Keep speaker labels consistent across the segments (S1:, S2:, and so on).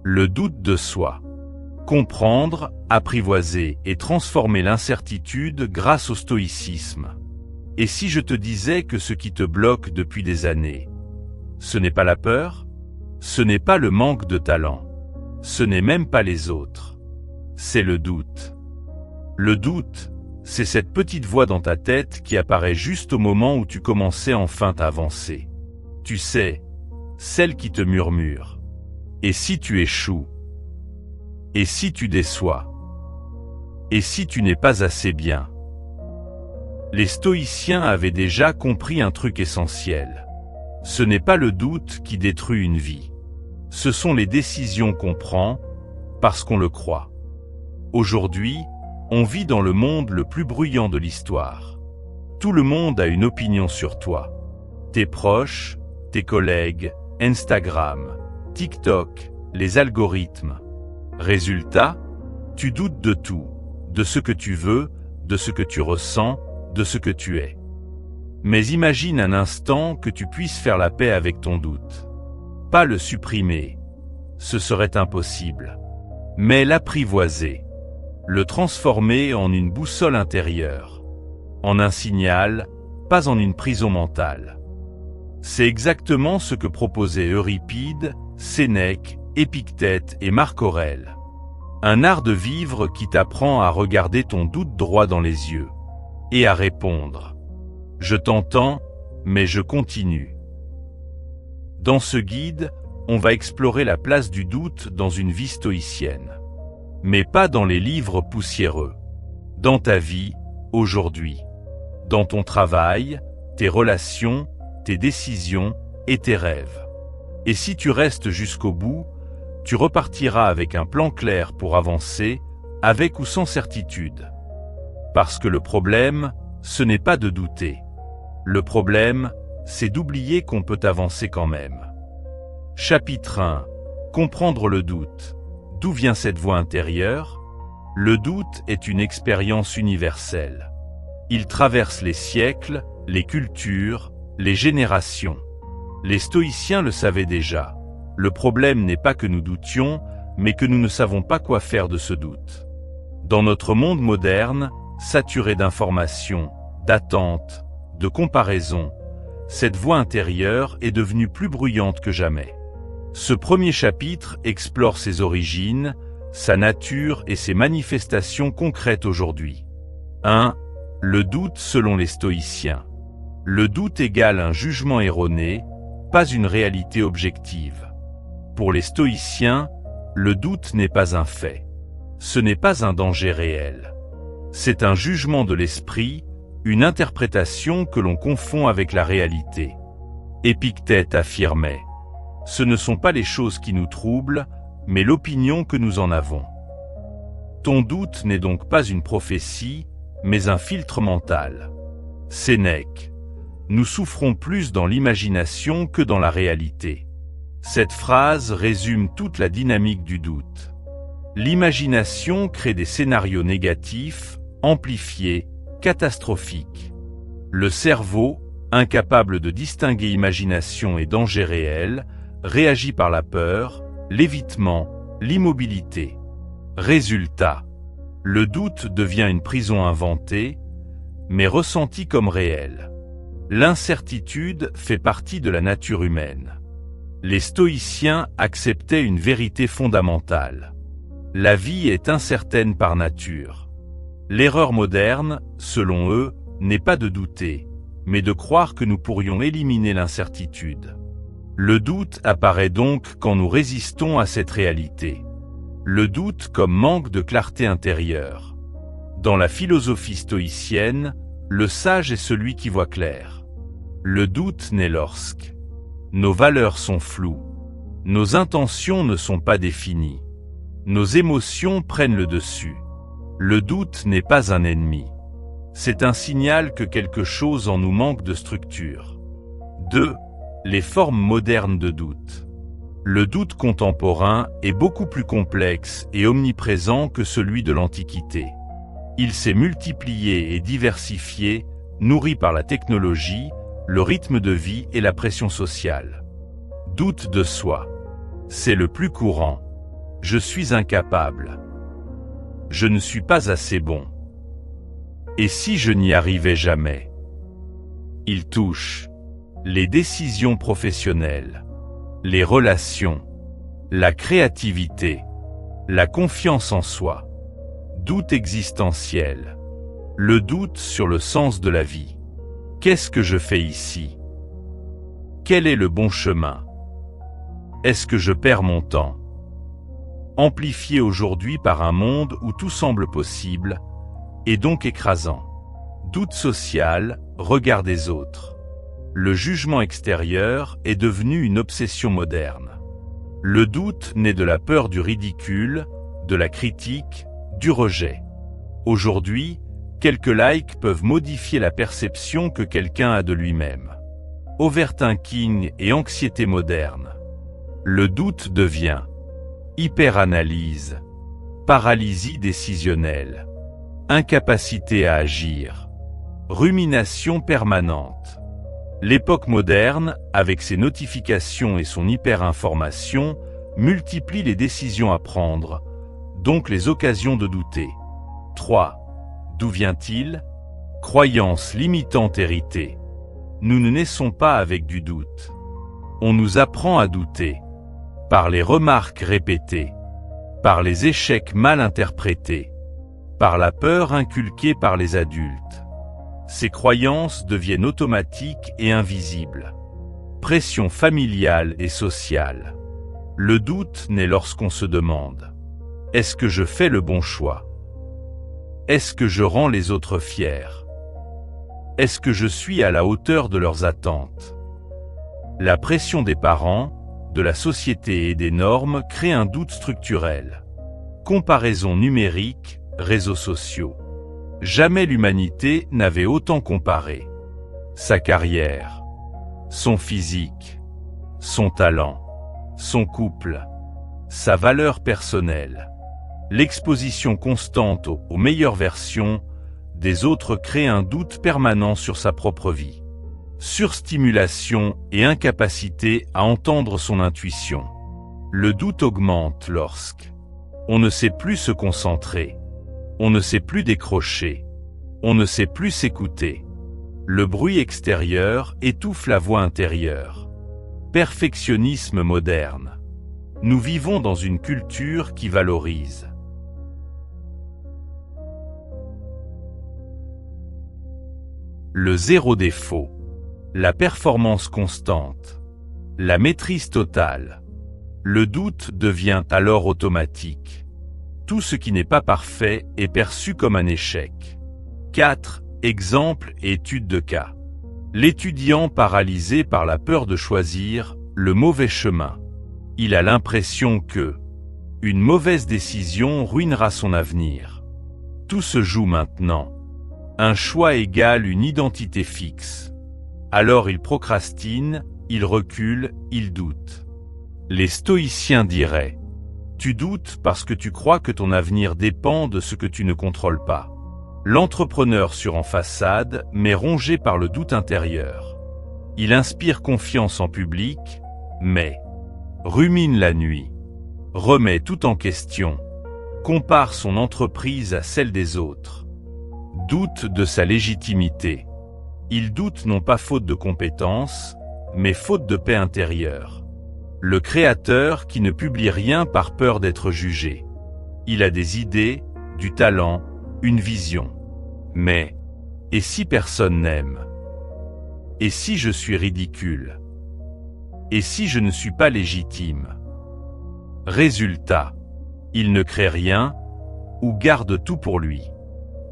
S1: Le doute de soi. Comprendre, apprivoiser et transformer l'incertitude grâce au stoïcisme. Et si je te disais que ce qui te bloque depuis des années, ce n'est pas la peur, ce n'est pas le manque de talent, ce n'est même pas les autres, c'est le doute. Le doute, c'est cette petite voix dans ta tête qui apparaît juste au moment où tu commençais enfin à avancer. Tu sais, celle qui te murmure. Et si tu échoues? Et si tu déçois? Et si tu n'es pas assez bien? Les stoïciens avaient déjà compris un truc essentiel. Ce n'est pas le doute qui détruit une vie. Ce sont les décisions qu'on prend parce qu'on le croit. Aujourd'hui, on vit dans le monde le plus bruyant de l'histoire. Tout le monde a une opinion sur toi. Tes proches, tes collègues, Instagram, TikTok, les algorithmes. Résultat, tu doutes de tout, de ce que tu veux, de ce que tu ressens, de ce que tu es. Mais imagine un instant que tu puisses faire la paix avec ton doute. Pas le supprimer, ce serait impossible. Mais l'apprivoiser, le transformer en une boussole intérieure, en un signal, pas en une prison mentale. C'est exactement ce que proposaient Euripide, Sénèque, Épictète et Marc Aurèle. Un art de vivre qui t'apprend à regarder ton doute droit dans les yeux et à répondre « Je t'entends, mais je continue ». Dans ce guide, on va explorer la place du doute dans une vie stoïcienne. Mais pas dans les livres poussiéreux. Dans ta vie, aujourd'hui. Dans ton travail, tes relations, tes décisions et tes rêves. Et si tu restes jusqu'au bout, tu repartiras avec un plan clair pour avancer, avec ou sans certitude. Parce que le problème, ce n'est pas de douter. Le problème, c'est d'oublier qu'on peut avancer quand même. Chapitre 1. Comprendre le doute. D'où vient cette voix intérieure? Le doute est une expérience universelle. Il traverse les siècles, les cultures, les générations. Les stoïciens le savaient déjà. Le problème n'est pas que nous doutions, mais que nous ne savons pas quoi faire de ce doute. Dans notre monde moderne, saturé d'informations, d'attentes, de comparaisons, cette voix intérieure est devenue plus bruyante que jamais. Ce premier chapitre explore ses origines, sa nature et ses manifestations concrètes aujourd'hui. 1. Le doute selon les stoïciens. Le doute égale un jugement erroné, pas une réalité objective. Pour les stoïciens, le doute n'est pas un fait. Ce n'est pas un danger réel. C'est un jugement de l'esprit, une interprétation que l'on confond avec la réalité. Épictète affirmait: « Ce ne sont pas les choses qui nous troublent, mais l'opinion que nous en avons. » Ton doute n'est donc pas une prophétie, mais un filtre mental. Sénèque: « Nous souffrons plus dans l'imagination que dans la réalité. » Cette phrase résume toute la dynamique du doute. L'imagination crée des scénarios négatifs, amplifiés, catastrophiques. Le cerveau, incapable de distinguer imagination et danger réel, réagit par la peur, l'évitement, l'immobilité. Résultat, le doute devient une prison inventée, mais ressentie comme réelle. L'incertitude fait partie de la nature humaine. Les stoïciens acceptaient une vérité fondamentale. La vie est incertaine par nature. L'erreur moderne, selon eux, n'est pas de douter, mais de croire que nous pourrions éliminer l'incertitude. Le doute apparaît donc quand nous résistons à cette réalité. Le doute comme manque de clarté intérieure. Dans la philosophie stoïcienne, le sage est celui qui voit clair. Le doute naît lorsque nos valeurs sont floues, nos intentions ne sont pas définies, nos émotions prennent le dessus. Le doute n'est pas un ennemi. C'est un signal que quelque chose en nous manque de structure. 2. Les formes modernes de doute. Le doute contemporain est beaucoup plus complexe et omniprésent que celui de l'Antiquité. Il s'est multiplié et diversifié, nourri par la technologie, le rythme de vie et la pression sociale. Doute de soi. C'est le plus courant. Je suis incapable. Je ne suis pas assez bon. Et si je n'y arrivais jamais? Il touche les décisions professionnelles, les relations, la créativité, la confiance en soi, doute existentiel, le doute sur le sens de la vie. Qu'est-ce que je fais ici? Quel est le bon chemin? Est-ce que je perds mon temps? Amplifié aujourd'hui par un monde où tout semble possible, et donc écrasant. Doute social, regard des autres. Le jugement extérieur est devenu une obsession moderne. Le doute naît de la peur du ridicule, de la critique, du rejet. Aujourd'hui, quelques likes peuvent modifier la perception que quelqu'un a de lui-même. Overthinking et anxiété moderne. Le doute devient hyperanalyse, paralysie décisionnelle, incapacité à agir, rumination permanente. L'époque moderne, avec ses notifications et son hyperinformation, multiplie les décisions à prendre, donc les occasions de douter. 3. D'où vient-il? Croyance limitante héritée. Nous ne naissons pas avec du doute. On nous apprend à douter. Par les remarques répétées, par les échecs mal interprétés, par la peur inculquée par les adultes. Ces croyances deviennent automatiques et invisibles. Pression familiale et sociale. Le doute naît lorsqu'on se demande: est-ce que je fais le bon choix? Est-ce que je rends les autres fiers? Est-ce que je suis à la hauteur de leurs attentes? La pression des parents, de la société et des normes crée un doute structurel. Comparaison numérique, réseaux sociaux. Jamais l'humanité n'avait autant comparé. Sa carrière, son physique, son talent, son couple, sa valeur personnelle. L'exposition constante aux meilleures versions des autres crée un doute permanent sur sa propre vie. Surstimulation et incapacité à entendre son intuition. Le doute augmente on ne sait plus se concentrer, on ne sait plus décrocher, on ne sait plus s'écouter. Le bruit extérieur étouffe la voix intérieure. Perfectionnisme moderne. Nous vivons dans une culture qui valorise le zéro défaut, la performance constante, la maîtrise totale. Le doute devient alors automatique. Tout ce qui n'est pas parfait est perçu comme un échec. 4. Exemples et études de cas. L'étudiant paralysé par la peur de choisir le mauvais chemin. Il a l'impression que une mauvaise décision ruinera son avenir. Tout se joue maintenant. Un choix égale une identité fixe. Alors il procrastine, il recule, il doute. Les stoïciens diraient: tu doutes parce que tu crois que ton avenir dépend de ce que tu ne contrôles pas. L'entrepreneur sur en façade, mais rongé par le doute intérieur. Il inspire confiance en public, mais rumine la nuit, remet tout en question, compare son entreprise à celle des autres, doute de sa légitimité. Il doute non pas faute de compétences, mais faute de paix intérieure. Le créateur qui ne publie rien par peur d'être jugé. Il a des idées, du talent, une vision. Mais, et si personne n'aime? Et si je suis ridicule? Et si je ne suis pas légitime? Résultat, il ne crée rien, ou garde tout pour lui.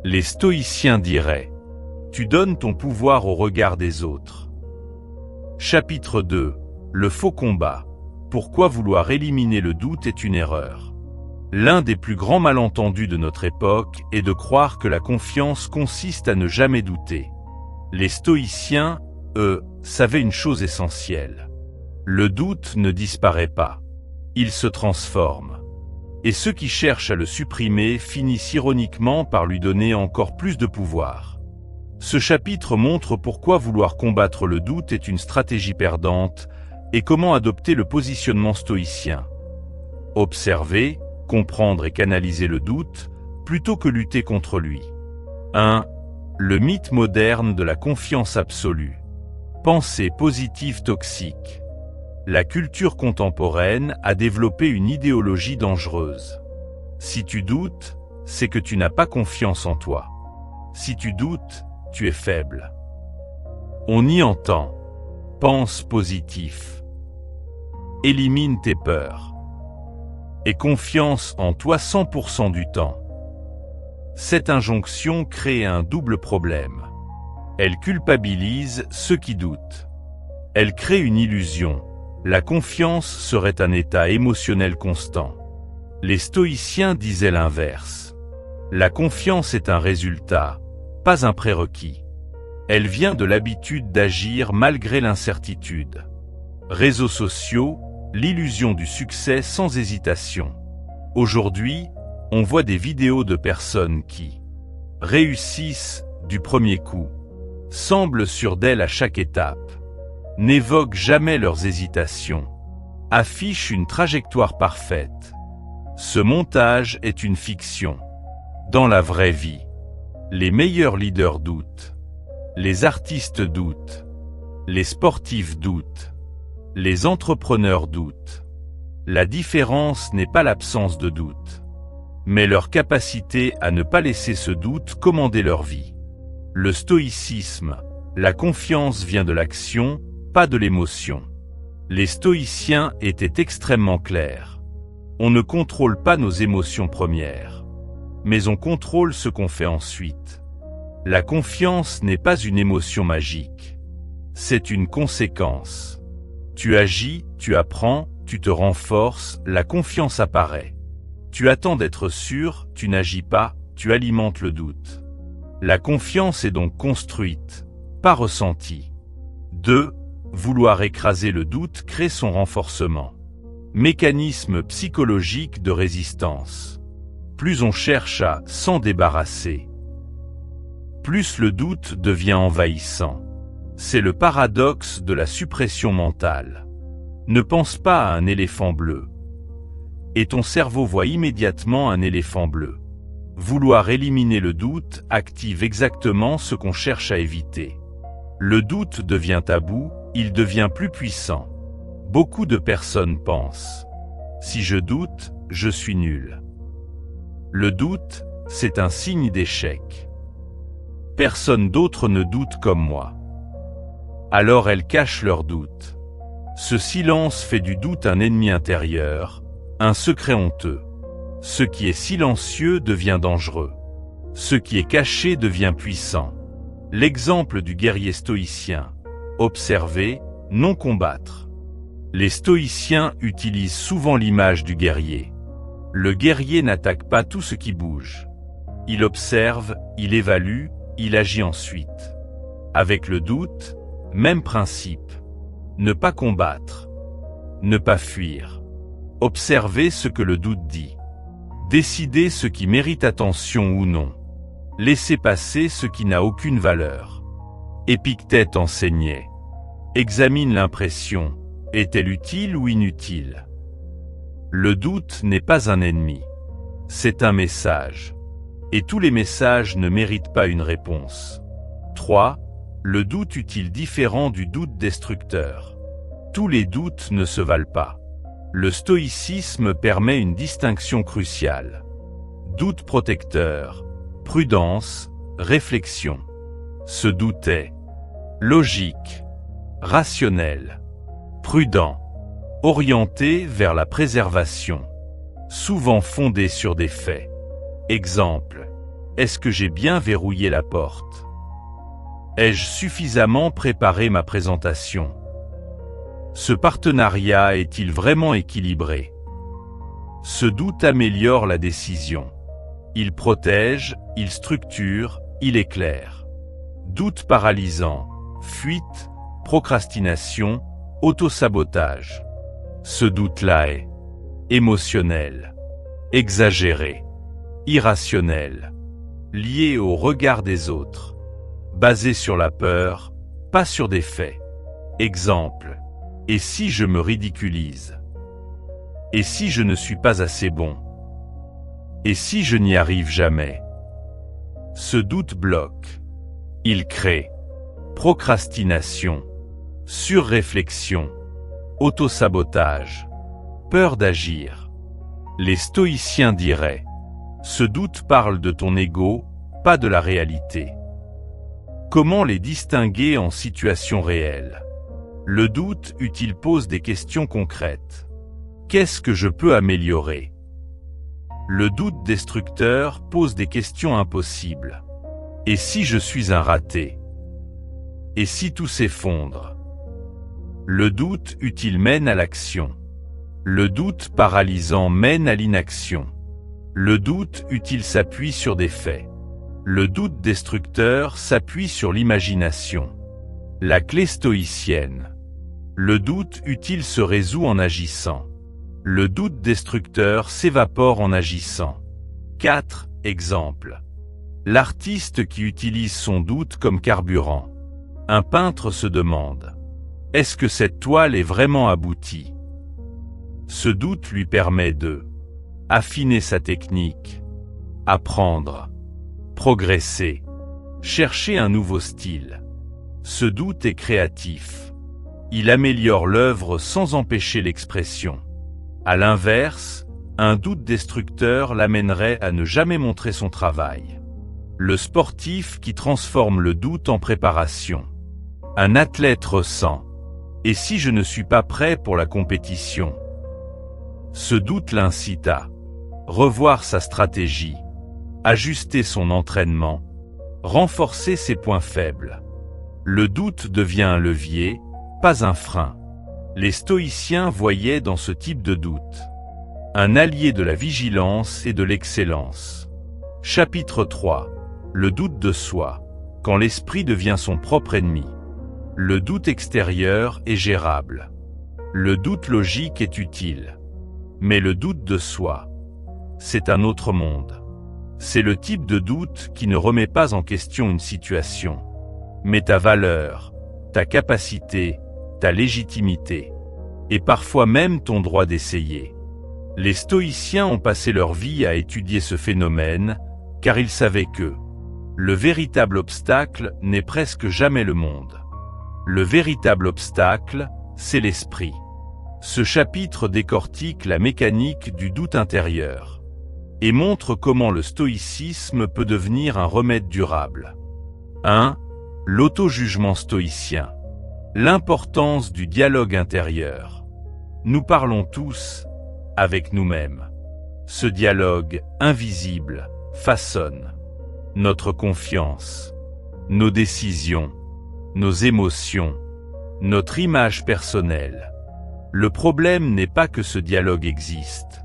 S1: Les stoïciens diraient: tu donnes ton pouvoir au regard des autres. Chapitre 2. Le faux combat. Pourquoi vouloir éliminer le doute est une erreur. L'un des plus grands malentendus de notre époque est de croire que la confiance consiste à ne jamais douter. Les stoïciens, eux, savaient une chose essentielle. Le doute ne disparaît pas. Il se transforme. Et ceux qui cherchent à le supprimer finissent ironiquement par lui donner encore plus de pouvoir. Ce chapitre montre pourquoi vouloir combattre le doute est une stratégie perdante et comment adopter le positionnement stoïcien. Observer, comprendre et canaliser le doute, plutôt que lutter contre lui. 1. Le mythe moderne de la confiance absolue. Pensée positive toxique. La culture contemporaine a développé une idéologie dangereuse. Si tu doutes, c'est que tu n'as pas confiance en toi. Si tu doutes, tu es faible. On y entend. Pense positif. Élimine tes peurs. Aie confiance en toi 100% du temps. Cette injonction crée un double problème. Elle culpabilise ceux qui doutent. Elle crée une illusion. La confiance serait un état émotionnel constant. Les stoïciens disaient l'inverse. La confiance est un résultat, pas un prérequis. Elle vient de l'habitude d'agir malgré l'incertitude. Réseaux sociaux, l'illusion du succès sans hésitation. Aujourd'hui, on voit des vidéos de personnes qui réussissent du premier coup, semblent sûres d'elles à chaque étape, n'évoquent jamais leurs hésitations, affichent une trajectoire parfaite. Ce montage est une fiction. Dans la vraie vie, les meilleurs leaders doutent, les artistes doutent, les sportifs doutent, les entrepreneurs doutent. La différence n'est pas l'absence de doute, mais leur capacité à ne pas laisser ce doute commander leur vie. Le stoïcisme, la confiance vient de l'action, pas de l'émotion. Les stoïciens étaient extrêmement clairs. On ne contrôle pas nos émotions premières, mais on contrôle ce qu'on fait ensuite. La confiance n'est pas une émotion magique, c'est une conséquence. Tu agis, tu apprends, tu te renforces, la confiance apparaît. Tu attends d'être sûr, tu n'agis pas, tu alimentes le doute. La confiance est donc construite, pas ressentie. 2. Vouloir écraser le doute crée son renforcement. Mécanisme psychologique de résistance. Plus on cherche à s'en débarrasser, plus le doute devient envahissant. C'est le paradoxe de la suppression mentale. Ne pense pas à un éléphant bleu, et ton cerveau voit immédiatement un éléphant bleu. Vouloir éliminer le doute active exactement ce qu'on cherche à éviter. Le doute devient tabou, il devient plus puissant. Beaucoup de personnes pensent « Si je doute, je suis nul ». Le doute, c'est un signe d'échec. Personne d'autre ne doute comme moi. Alors elles cachent leur doute. Ce silence fait du doute un ennemi intérieur, un secret honteux. Ce qui est silencieux devient dangereux. Ce qui est caché devient puissant. L'exemple du guerrier stoïcien. Observer, non combattre. Les stoïciens utilisent souvent l'image du guerrier. Le guerrier n'attaque pas tout ce qui bouge. Il observe, il évalue, il agit ensuite. Avec le doute, même principe. Ne pas combattre. Ne pas fuir. Observer ce que le doute dit. Décider ce qui mérite attention ou non. Laisser passer ce qui n'a aucune valeur. Épictète enseignait. Examine l'impression. Est-elle utile ou inutile? Le doute n'est pas un ennemi. C'est un message. Et tous les messages ne méritent pas une réponse. 3. Le doute utile différent du doute destructeur. Tous les doutes ne se valent pas. Le stoïcisme permet une distinction cruciale. Doute protecteur, prudence, réflexion. Ce doute est logique, rationnel, prudent, orienté vers la préservation, souvent fondé sur des faits. Exemple, est-ce que j'ai bien verrouillé la porte? Ai-je suffisamment préparé ma présentation? Ce partenariat est-il vraiment équilibré? Ce doute améliore la décision. Il protège, il structure, il éclaire. Doute paralysant, fuite, procrastination, autosabotage. Ce doute-là est émotionnel, exagéré, irrationnel, lié au regard des autres, basé sur la peur, pas sur des faits. Exemple, et si je me ridiculise? Et si je ne suis pas assez bon? Et si je n'y arrive jamais? Ce doute bloque. Il crée procrastination, surréflexion, autosabotage, peur d'agir. Les stoïciens diraient: ce doute parle de ton ego, pas de la réalité. Comment les distinguer en situation réelle? Le doute utile pose des questions concrètes. Qu'est-ce que je peux améliorer? Le doute destructeur pose des questions impossibles. Et si je suis un raté? Et si tout s'effondre? Le doute utile mène à l'action. Le doute paralysant mène à l'inaction. Le doute utile s'appuie sur des faits. Le doute destructeur s'appuie sur l'imagination. La clé stoïcienne. Le doute utile se résout en agissant. Le doute destructeur s'évapore en agissant. 4 exemples. L'artiste qui utilise son doute comme carburant. Un peintre se demande: est-ce que cette toile est vraiment aboutie? Ce doute lui permet de affiner sa technique, apprendre, progresser, chercher un nouveau style. Ce doute est créatif. Il améliore l'œuvre sans empêcher l'expression. À l'inverse, un doute destructeur l'amènerait à ne jamais montrer son travail. Le sportif qui transforme le doute en préparation. Un athlète ressent: et si je ne suis pas prêt pour la compétition? Ce doute l'incite à revoir sa stratégie, ajuster son entraînement, renforcer ses points faibles. Le doute devient un levier, pas un frein. Les stoïciens voyaient dans ce type de doute un allié de la vigilance et de l'excellence. Chapitre 3. Le doute de soi, quand l'esprit devient son propre ennemi. Le doute extérieur est gérable. Le doute logique est utile. Mais le doute de soi, c'est un autre monde. C'est le type de doute qui ne remet pas en question une situation, mais ta valeur, ta capacité, ta légitimité, et parfois même ton droit d'essayer. Les stoïciens ont passé leur vie à étudier ce phénomène, car ils savaient que le véritable obstacle n'est presque jamais le monde. Le véritable obstacle, c'est l'esprit. Ce chapitre décortique la mécanique du doute intérieur et montre comment le stoïcisme peut devenir un remède durable. 1. L'auto-jugement stoïcien. L'importance du dialogue intérieur. Nous parlons tous avec nous-mêmes. Ce dialogue invisible façonne notre confiance, nos décisions, nos émotions, notre image personnelle. Le problème n'est pas que ce dialogue existe,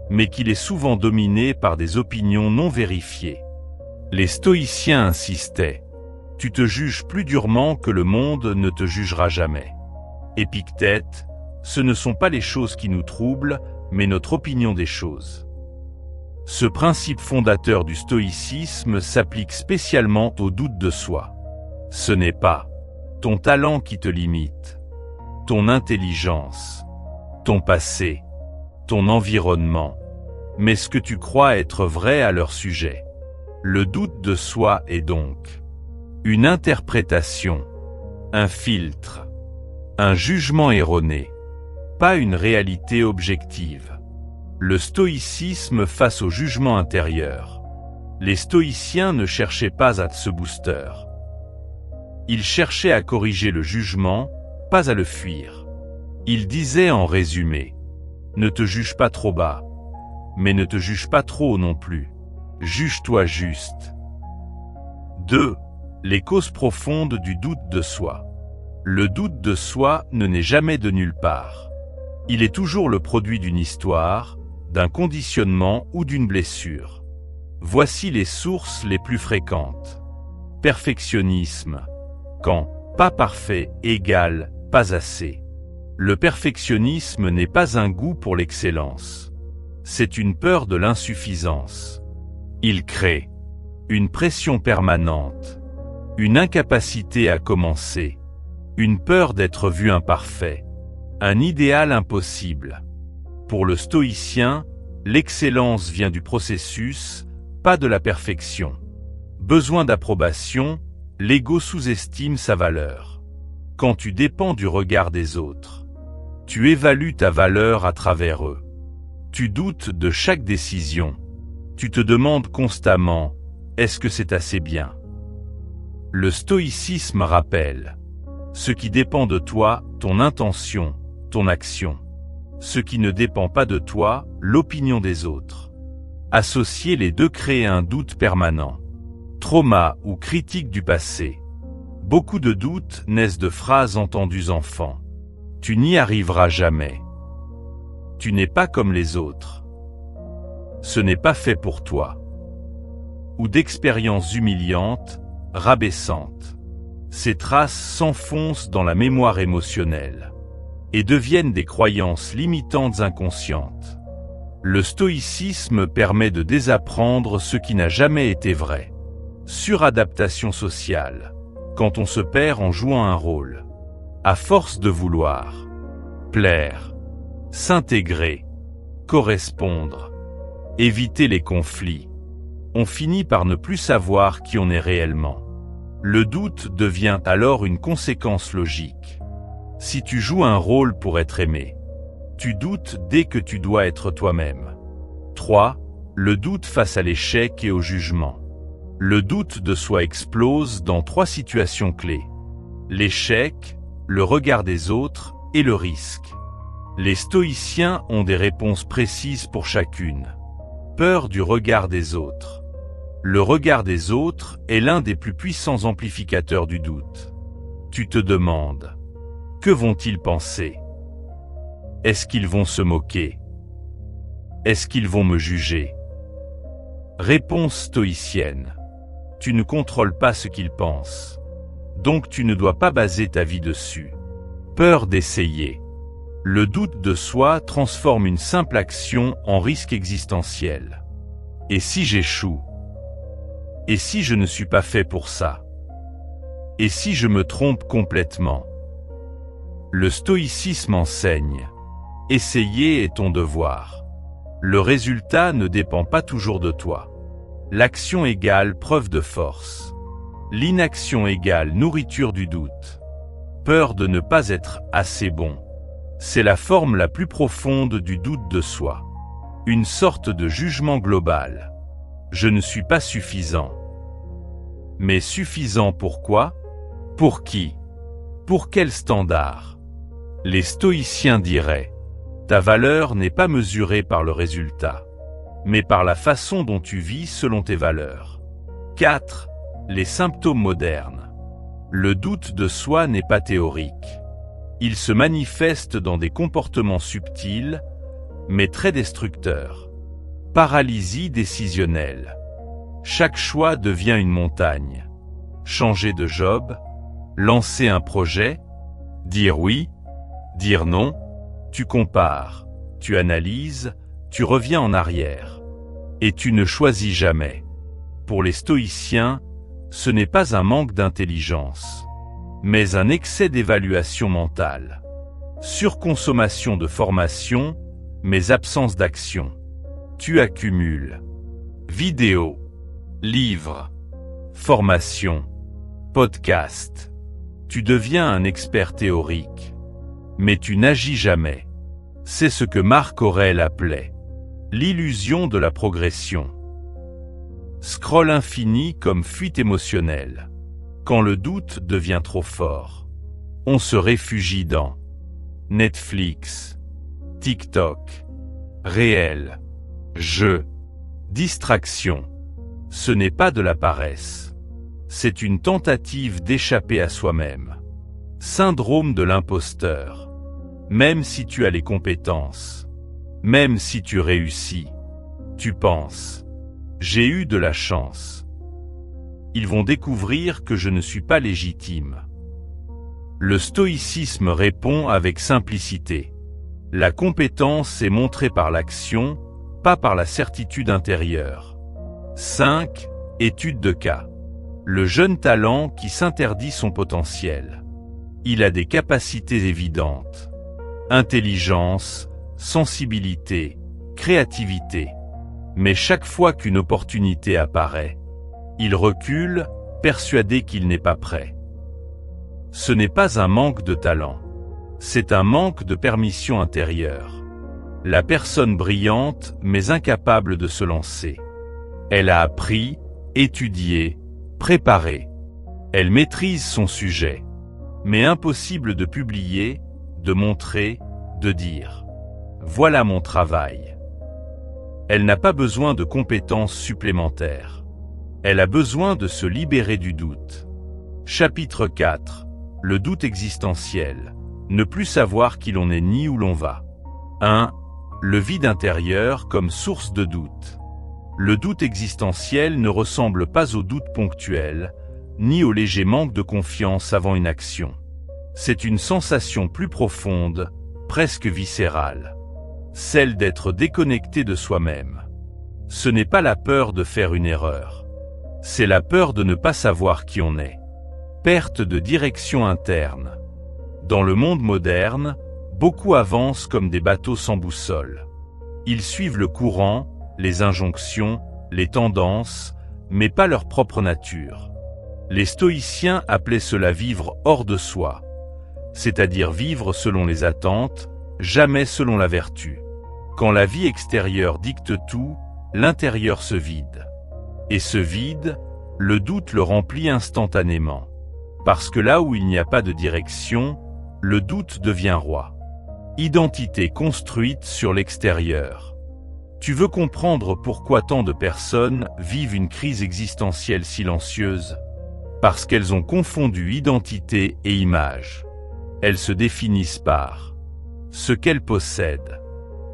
S1: mais qu'il est souvent dominé par des opinions non vérifiées. Les stoïciens insistaient: tu te juges plus durement que le monde ne te jugera jamais. Épictète: ce ne sont pas les choses qui nous troublent, mais notre opinion des choses. Ce principe fondateur du stoïcisme s'applique spécialement au doute de soi. Ce n'est pas ton talent qui te limite, ton intelligence, ton passé, ton environnement, mais ce que tu crois être vrai à leur sujet. Le doute de soi est donc une interprétation, un filtre, un jugement erroné, pas une réalité objective. Le stoïcisme face au jugement intérieur. Les stoïciens ne cherchaient pas à se booster. Ils cherchaient à corriger le jugement, pas à le fuir. Ils disaient en résumé: ne te juge pas trop bas, mais ne te juge pas trop haut non plus. Juge-toi juste. 2. Les causes profondes du doute de soi. Le doute de soi ne naît jamais de nulle part. Il est toujours le produit d'une histoire, d'un conditionnement ou d'une blessure. Voici les sources les plus fréquentes. Perfectionnisme. Quand pas parfait égale pas assez. Le perfectionnisme n'est pas un goût pour l'excellence. C'est une peur de l'insuffisance. Il crée une pression permanente, une incapacité à commencer, une peur d'être vu imparfait, un idéal impossible. Pour le stoïcien, l'excellence vient du processus, pas de la perfection. Besoin d'approbation, l'ego sous-estime sa valeur. Quand tu dépends du regard des autres, tu évalues ta valeur à travers eux. Tu doutes de chaque décision. Tu te demandes constamment, est-ce que c'est assez bien? Le stoïcisme rappelle, ce qui dépend de toi, ton intention, ton action. Ce qui ne dépend pas de toi, l'opinion des autres. Associer les deux crée un doute permanent. Trauma ou critique du passé. Beaucoup de doutes naissent de phrases entendues enfant. Tu n'y arriveras jamais. Tu n'es pas comme les autres. Ce n'est pas fait pour toi. Ou d'expériences humiliantes, rabaissantes. Ces traces s'enfoncent dans la mémoire émotionnelle et deviennent des croyances limitantes inconscientes. Le stoïcisme permet de désapprendre ce qui n'a jamais été vrai. Suradaptation sociale, quand on se perd en jouant un rôle. À force de vouloir plaire, s'intégrer, correspondre, éviter les conflits, on finit par ne plus savoir qui on est réellement. Le doute devient alors une conséquence logique. Si tu joues un rôle pour être aimé, tu doutes dès que tu dois être toi-même. 3. Le doute face à l'échec et au jugement. Le doute de soi explose dans 3 situations clés. L'échec, le regard des autres et le risque. Les stoïciens ont des réponses précises pour chacune. Peur du regard des autres. Le regard des autres est l'un des plus puissants amplificateurs du doute. Tu te demandes, que vont-ils penser? Est-ce qu'ils vont se moquer? Est-ce qu'ils vont me juger? Réponse stoïcienne. Tu ne contrôles pas ce qu'ils pensent. Donc tu ne dois pas baser ta vie dessus. Peur d'essayer. Le doute de soi transforme une simple action en risque existentiel. Et si j'échoue? Et si je ne suis pas fait pour ça? Et si je me trompe complètement? Le stoïcisme enseigne. Essayer est ton devoir. Le résultat ne dépend pas toujours de toi. L'action égale preuve de force. L'inaction égale nourriture du doute. Peur de ne pas être assez bon. C'est la forme la plus profonde du doute de soi. Une sorte de jugement global. Je ne suis pas suffisant. Mais suffisant pourquoi? Pour qui? Pour quel standard? Les stoïciens diraient, ta valeur n'est pas mesurée par le résultat, mais par la façon dont tu vis selon tes valeurs. 4. Les symptômes modernes. Le doute de soi n'est pas théorique. Il se manifeste dans des comportements subtils, mais très destructeurs. Paralysie décisionnelle. Chaque choix devient une montagne. Changer de job, lancer un projet, dire oui, dire non, tu compares, tu analyses, tu reviens en arrière. Et tu ne choisis jamais. Pour les stoïciens, ce n'est pas un manque d'intelligence, mais un excès d'évaluation mentale. Surconsommation de formation, mais absence d'action. Tu accumules. Vidéos, livres, formation, podcast. Tu deviens un expert théorique. Mais tu n'agis jamais. C'est ce que Marc Aurèle appelait l'illusion de la progression. Scroll infini comme fuite émotionnelle. Quand le doute devient trop fort, on se réfugie dans Netflix, TikTok, réel, jeu, distraction. Ce n'est pas de la paresse. C'est une tentative d'échapper à soi-même. Syndrome de l'imposteur. Même si tu as les compétences, même si tu réussis, tu penses « j'ai eu de la chance ». Ils vont découvrir que je ne suis pas légitime. Le stoïcisme répond avec simplicité. La compétence est montrée par l'action, pas par la certitude intérieure. 5. Étude de cas. Le jeune talent qui s'interdit son potentiel. Il a des capacités évidentes. Intelligence, sensibilité, créativité. Mais chaque fois qu'une opportunité apparaît, il recule, persuadé qu'il n'est pas prêt. Ce n'est pas un manque de talent, c'est un manque de permission intérieure. La personne brillante mais incapable de se lancer. Elle a appris, étudié, préparé. Elle maîtrise son sujet, mais impossible de publier, de montrer, de dire « Voilà mon travail ». Elle n'a pas besoin de compétences supplémentaires. Elle a besoin de se libérer du doute. Chapitre 4. Le doute existentiel. Ne plus savoir qui l'on est ni où l'on va. 1. Le vide intérieur comme source de doute. Le doute existentiel ne ressemble pas au doute ponctuel, ni au léger manque de confiance avant une action. C'est une sensation plus profonde, presque viscérale. Celle d'être déconnecté de soi-même. Ce n'est pas la peur de faire une erreur. C'est la peur de ne pas savoir qui on est. Perte de direction interne. Dans le monde moderne, beaucoup avancent comme des bateaux sans boussole. Ils suivent le courant, les injonctions, les tendances, mais pas leur propre nature. Les stoïciens appelaient cela vivre hors de soi, c'est-à-dire vivre selon les attentes, jamais selon la vertu. Quand la vie extérieure dicte tout, l'intérieur se vide. Et ce vide, le doute le remplit instantanément. Parce que là où il n'y a pas de direction, le doute devient roi. Identité construite sur l'extérieur. Tu veux comprendre pourquoi tant de personnes vivent une crise existentielle silencieuse? Parce qu'elles ont confondu identité et image. Elles se définissent par ce qu'elles possèdent,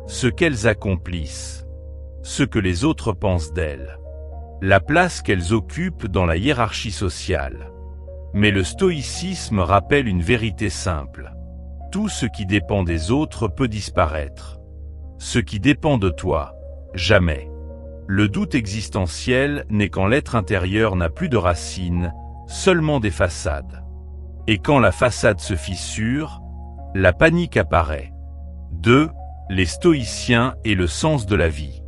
S1: ce qu'elles accomplissent, ce que les autres pensent d'elles, la place qu'elles occupent dans la hiérarchie sociale. Mais le stoïcisme rappelle une vérité simple. Tout ce qui dépend des autres peut disparaître. Ce qui dépend de toi, jamais. Le doute existentiel n'est quand l'être intérieur n'a plus de racines, seulement des façades. Et quand la façade se fissure, la panique apparaît. 2. Les stoïciens et le sens de la vie.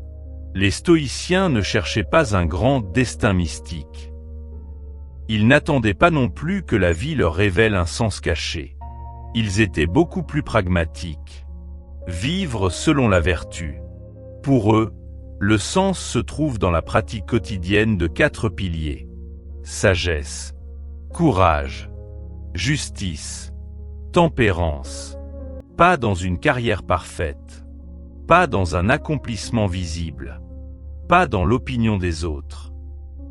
S1: Les stoïciens ne cherchaient pas un grand destin mystique. Ils n'attendaient pas non plus que la vie leur révèle un sens caché. Ils étaient beaucoup plus pragmatiques. Vivre selon la vertu. Pour eux, le sens se trouve dans la pratique quotidienne de 4 piliers. Sagesse, courage, justice, tempérance. Pas dans une carrière parfaite. Pas dans un accomplissement visible. Pas dans l'opinion des autres.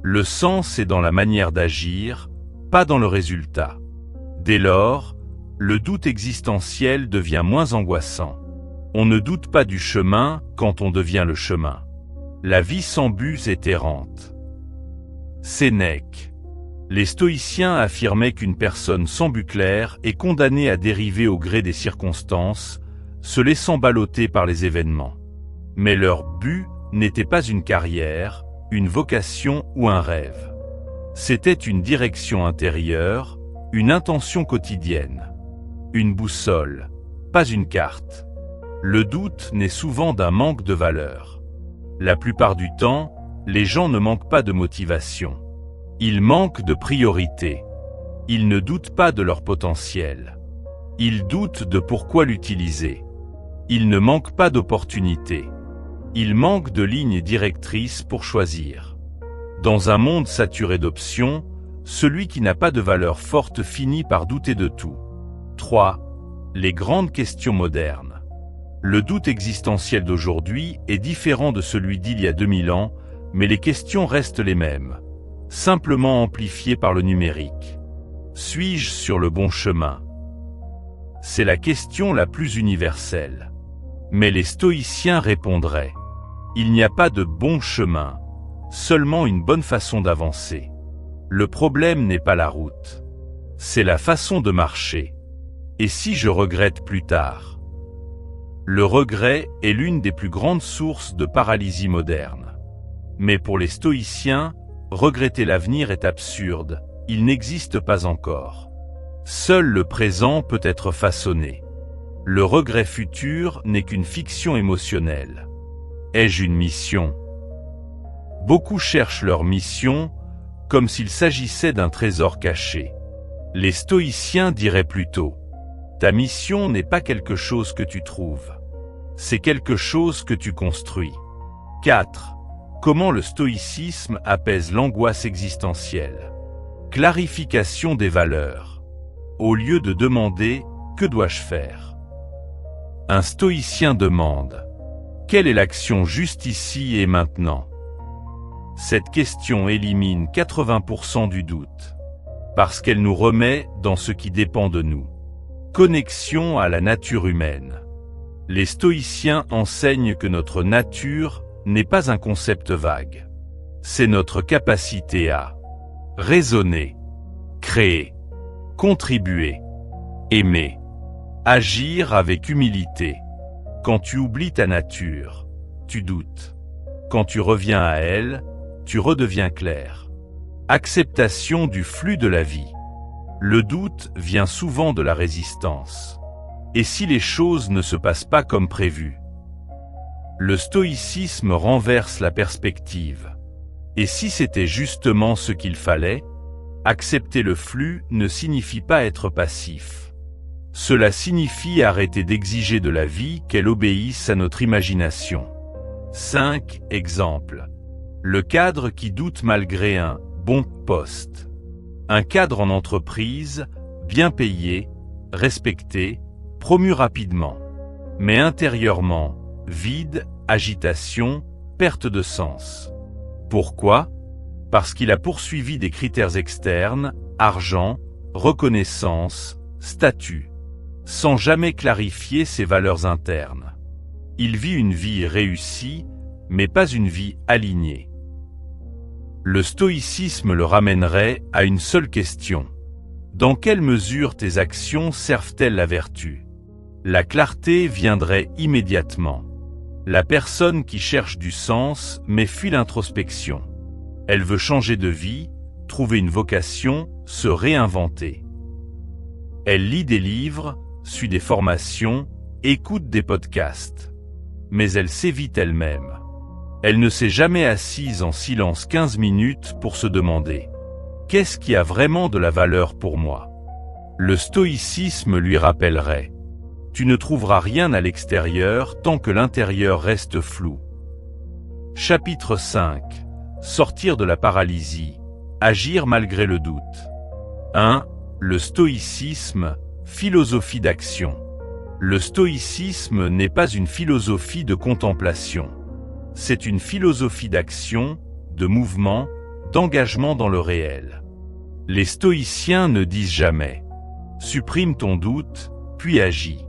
S1: Le sens est dans la manière d'agir, pas dans le résultat. Dès lors, le doute existentiel devient moins angoissant. On ne doute pas du chemin quand on devient le chemin. La vie sans but est errante. Sénèque. Les stoïciens affirmaient qu'une personne sans but clair est condamnée à dériver au gré des circonstances, se laissant balloter par les événements. Mais leur but n'était pas une carrière, une vocation ou un rêve. C'était une direction intérieure, une intention quotidienne. Une boussole, pas une carte. Le doute naît souvent d'un manque de valeur. La plupart du temps, les gens ne manquent pas de motivation. Ils manquent de priorité. Ils ne doutent pas de leur potentiel. Ils doutent de pourquoi l'utiliser. Ils ne manquent pas d'opportunités. Ils manquent de lignes directrices pour choisir. Dans un monde saturé d'options, celui qui n'a pas de valeur forte finit par douter de tout. 3. Les grandes questions modernes. Le doute existentiel d'aujourd'hui est différent de celui d'il y a 2000 ans, mais les questions restent les mêmes, simplement amplifiées par le numérique. Suis-je sur le bon chemin? C'est la question la plus universelle. Mais les stoïciens répondraient: il n'y a pas de bon chemin, seulement une bonne façon d'avancer. Le problème n'est pas la route, c'est la façon de marcher. Et si je regrette plus tard? Le regret est l'une des plus grandes sources de paralysie moderne. Mais pour les stoïciens, regretter l'avenir est absurde, il n'existe pas encore. Seul le présent peut être façonné. Le regret futur n'est qu'une fiction émotionnelle. Ai-je une mission? Beaucoup cherchent leur mission comme s'il s'agissait d'un trésor caché. Les stoïciens diraient plutôt: ta mission n'est pas quelque chose que tu trouves, c'est quelque chose que tu construis. 4. Comment le stoïcisme apaise l'angoisse existentielle? Clarification des valeurs. Au lieu de demander « que dois-je faire ?», un stoïcien demande « quelle est l'action juste ici et maintenant ?» Cette question élimine 80% du doute, parce qu'elle nous remet dans ce qui dépend de nous. Connexion à la nature humaine. Les stoïciens enseignent que notre nature n'est pas un concept vague. C'est notre capacité à raisonner, créer, contribuer, aimer, agir avec humilité. Quand tu oublies ta nature, tu doutes. Quand tu reviens à elle, tu redeviens clair. Acceptation du flux de la vie. Le doute vient souvent de la résistance. Et si les choses ne se passent pas comme prévu? Le stoïcisme renverse la perspective. Et si c'était justement ce qu'il fallait? Accepter le flux ne signifie pas être passif. Cela signifie arrêter d'exiger de la vie qu'elle obéisse à notre imagination. 5 exemples. Le cadre qui doute malgré un bon poste. Un cadre en entreprise, bien payé, respecté, promu rapidement. Mais intérieurement, vide, agitation, perte de sens. Pourquoi? Parce qu'il a poursuivi des critères externes, argent, reconnaissance, statut, sans jamais clarifier ses valeurs internes. Il vit une vie réussie, mais pas une vie alignée. Le stoïcisme le ramènerait à une seule question. Dans quelle mesure tes actions servent-elles la vertu? La clarté viendrait immédiatement. La personne qui cherche du sens mais fuit l'introspection. Elle veut changer de vie, trouver une vocation, se réinventer. Elle lit des livres, suit des formations, écoute des podcasts. Mais elle s'évite elle-même. Elle ne s'est jamais assise en silence 15 minutes pour se demander « Qu'est-ce qui a vraiment de la valeur pour moi ?» Le stoïcisme lui rappellerait « Tu ne trouveras rien à l'extérieur tant que l'intérieur reste flou. » Chapitre 5. Sortir de la paralysie. Agir malgré le doute. 1. Le stoïcisme, philosophie d'action. Le stoïcisme n'est pas une philosophie de contemplation. C'est une philosophie d'action, de mouvement, d'engagement dans le réel. Les stoïciens ne disent jamais « Supprime ton doute, puis agis ».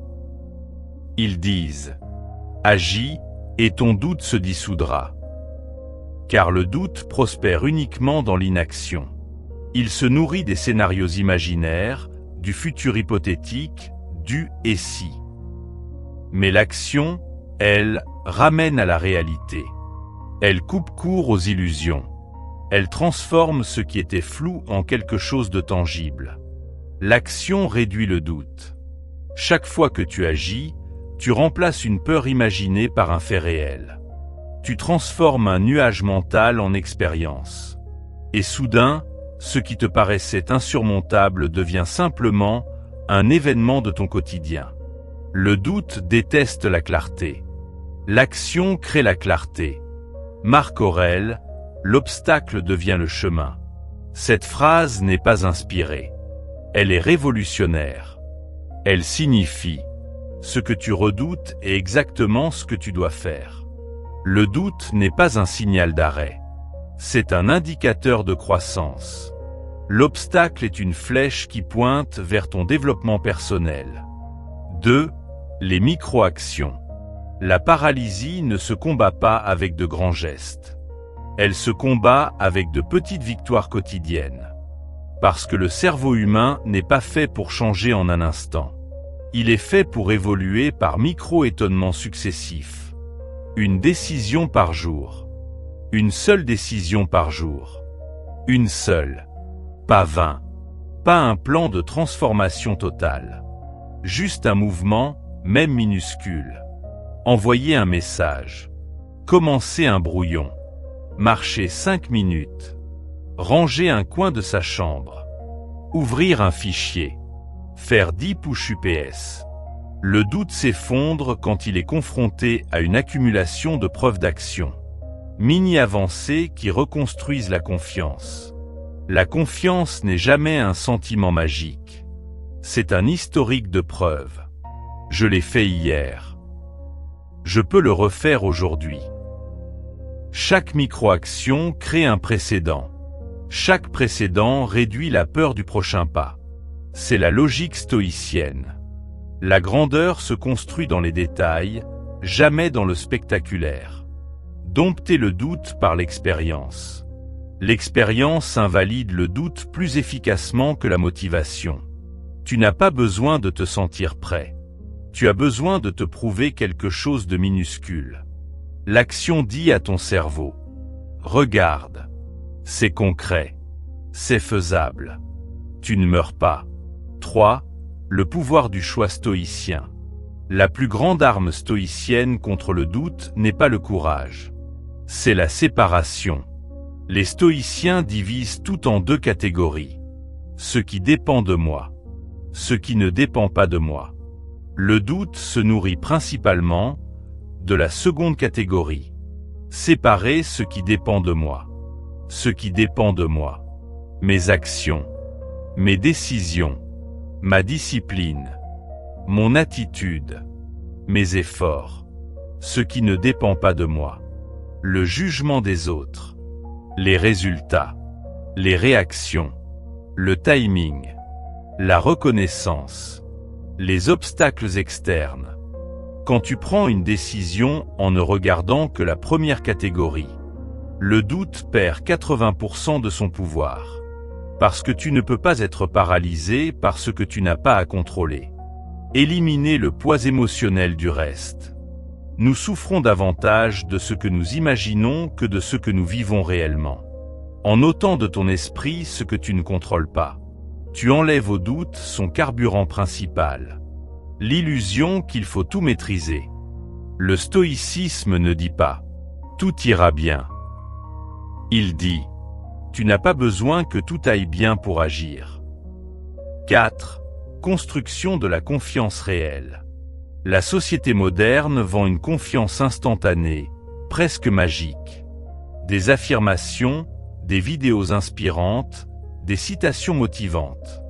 S1: Ils disent « Agis, et ton doute se dissoudra ». Car le doute prospère uniquement dans l'inaction. Il se nourrit des scénarios imaginaires, du futur hypothétique, du « et si ». Mais l'action, elle, ramène à la réalité. Elle coupe court aux illusions. Elle transforme ce qui était flou en quelque chose de tangible. L'action réduit le doute. Chaque fois que tu agis, tu remplaces une peur imaginée par un fait réel. Tu transformes un nuage mental en expérience. Et soudain, ce qui te paraissait insurmontable devient simplement un événement de ton quotidien. Le doute déteste la clarté. L'action crée la clarté. Marc Aurèle, l'obstacle devient le chemin. Cette phrase n'est pas inspirée. Elle est révolutionnaire. Elle signifie « Ce que tu redoutes est exactement ce que tu dois faire ». Le doute n'est pas un signal d'arrêt. C'est un indicateur de croissance. L'obstacle est une flèche qui pointe vers ton développement personnel. 2. Les micro-actions. La paralysie ne se combat pas avec de grands gestes. Elle se combat avec de petites victoires quotidiennes. Parce que le cerveau humain n'est pas fait pour changer en un instant. Il est fait pour évoluer par micro-étonnements successifs. Une décision par jour. Une seule décision par jour. Une seule. Pas 20. Pas un plan de transformation totale. Juste un mouvement, même minuscule. Envoyer un message. Commencer un brouillon. Marcher 5 minutes. Ranger un coin de sa chambre. Ouvrir un fichier. Faire 10 push UPS. Le doute s'effondre quand il est confronté à une accumulation de preuves d'action. Mini-avancées qui reconstruisent la confiance. La confiance n'est jamais un sentiment magique. C'est un historique de preuves. Je l'ai fait hier. Je peux le refaire aujourd'hui. Chaque micro-action crée un précédent. Chaque précédent réduit la peur du prochain pas. C'est la logique stoïcienne. La grandeur se construit dans les détails, jamais dans le spectaculaire. Dompter le doute par l'expérience. L'expérience invalide le doute plus efficacement que la motivation. Tu n'as pas besoin de te sentir prêt. Tu as besoin de te prouver quelque chose de minuscule. L'action dit à ton cerveau: regarde, c'est concret, c'est faisable. Tu ne meurs pas. 3. Le pouvoir du choix stoïcien. La plus grande arme stoïcienne contre le doute n'est pas le courage. C'est la séparation. Les stoïciens divisent tout en 2 catégories. Ce qui dépend de moi. Ce qui ne dépend pas de moi. Le doute se nourrit principalement de la seconde catégorie. Séparer ce qui dépend de moi. Ce qui dépend de moi. Mes actions. Mes décisions. Ma discipline. Mon attitude. Mes efforts. Ce qui ne dépend pas de moi. Le jugement des autres. Les résultats. Les réactions. Le timing. La reconnaissance. Les obstacles externes. Quand tu prends une décision en ne regardant que la première catégorie, le doute perd 80% de son pouvoir. Parce que tu ne peux pas être paralysé par ce que tu n'as pas à contrôler. Éliminer le poids émotionnel du reste. Nous souffrons davantage de ce que nous imaginons que de ce que nous vivons réellement. En ôtant de ton esprit ce que tu ne contrôles pas, tu enlèves au doute son carburant principal. L'illusion qu'il faut tout maîtriser. Le stoïcisme ne dit pas « tout ira bien ». Il dit « tu n'as pas besoin que tout aille bien pour agir ». 4. Construction de la confiance réelle. La société moderne vend une confiance instantanée, presque magique. Des affirmations, des vidéos inspirantes, des citations motivantes.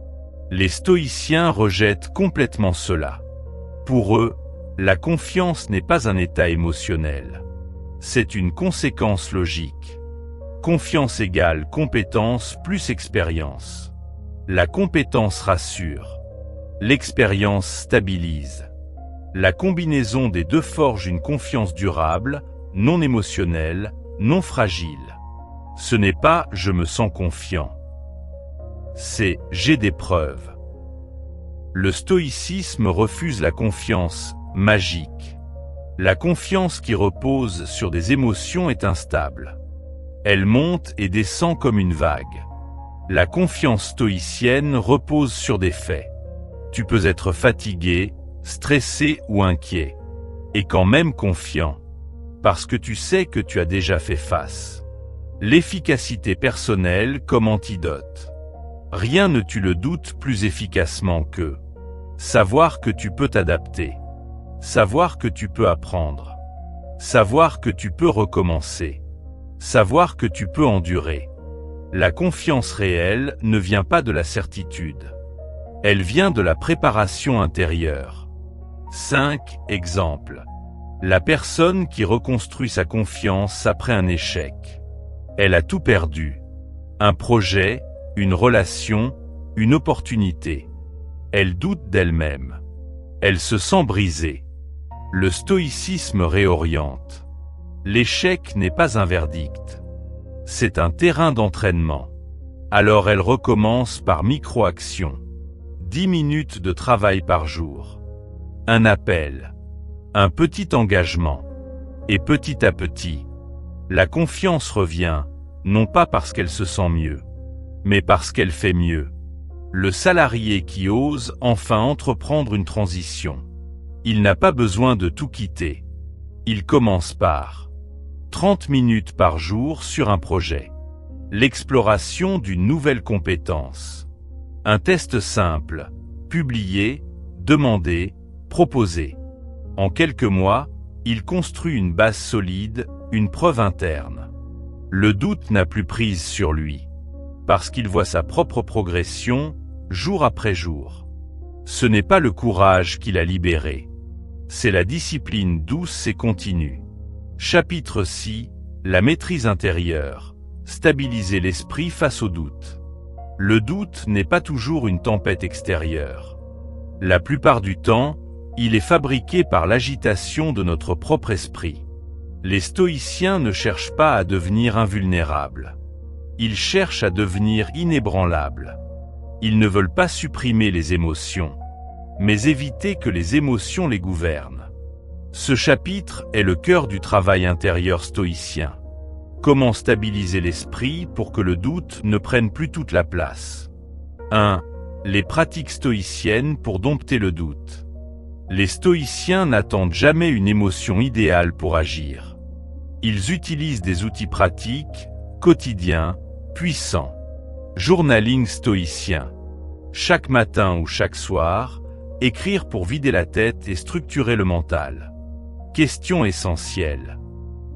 S1: Les stoïciens rejettent complètement cela. Pour eux, la confiance n'est pas un état émotionnel. C'est une conséquence logique. Confiance égale compétence plus expérience. La compétence rassure. L'expérience stabilise. La combinaison des 2 forge une confiance durable, non émotionnelle, non fragile. Ce n'est pas « je me sens confiant ». C'est « j'ai des preuves ». Le stoïcisme refuse la confiance magique. La confiance qui repose sur des émotions est instable. Elle monte et descend comme une vague. La confiance stoïcienne repose sur des faits. Tu peux être fatigué, stressé ou inquiet, et quand même confiant, parce que tu sais que tu as déjà fait face. L'efficacité personnelle comme antidote. Rien ne tue le doute plus efficacement que savoir que tu peux t'adapter, savoir que tu peux apprendre, savoir que tu peux recommencer, savoir que tu peux endurer. La confiance réelle ne vient pas de la certitude. Elle vient de la préparation intérieure. 5 exemples. La personne qui reconstruit sa confiance après un échec. Elle a tout perdu. Un projet, une relation, une opportunité. Elle doute d'elle-même. Elle se sent brisée. Le stoïcisme réoriente. L'échec n'est pas un verdict. C'est un terrain d'entraînement. Alors elle recommence par micro-actions. 10 minutes de travail par jour. Un appel. Un petit engagement. Et petit à petit, la confiance revient, non pas parce qu'elle se sent mieux, mais parce qu'elle fait mieux. Le salarié qui ose enfin entreprendre une transition. Il n'a pas besoin de tout quitter. Il commence par 30 minutes par jour sur un projet. L'exploration d'une nouvelle compétence. Un test simple. Publier, demander, proposer. En quelques mois, il construit une base solide, une preuve interne. Le doute n'a plus prise sur lui, parce qu'il voit sa propre progression, jour après jour. Ce n'est pas le courage qui l'a libéré. C'est la discipline douce et continue. Chapitre 6, la maîtrise intérieure. Stabiliser l'esprit face au doute. Le doute n'est pas toujours une tempête extérieure. La plupart du temps, il est fabriqué par l'agitation de notre propre esprit. Les stoïciens ne cherchent pas à devenir invulnérables. Ils cherchent à devenir inébranlables. Ils ne veulent pas supprimer les émotions, mais éviter que les émotions les gouvernent. Ce chapitre est le cœur du travail intérieur stoïcien. Comment stabiliser l'esprit pour que le doute ne prenne plus toute la place. 1. Les pratiques stoïciennes pour dompter le doute. Les stoïciens n'attendent jamais une émotion idéale pour agir. Ils utilisent des outils pratiques, quotidiens, puissants. Journaling stoïcien. Chaque matin ou chaque soir, écrire pour vider la tête et structurer le mental. Question essentielle.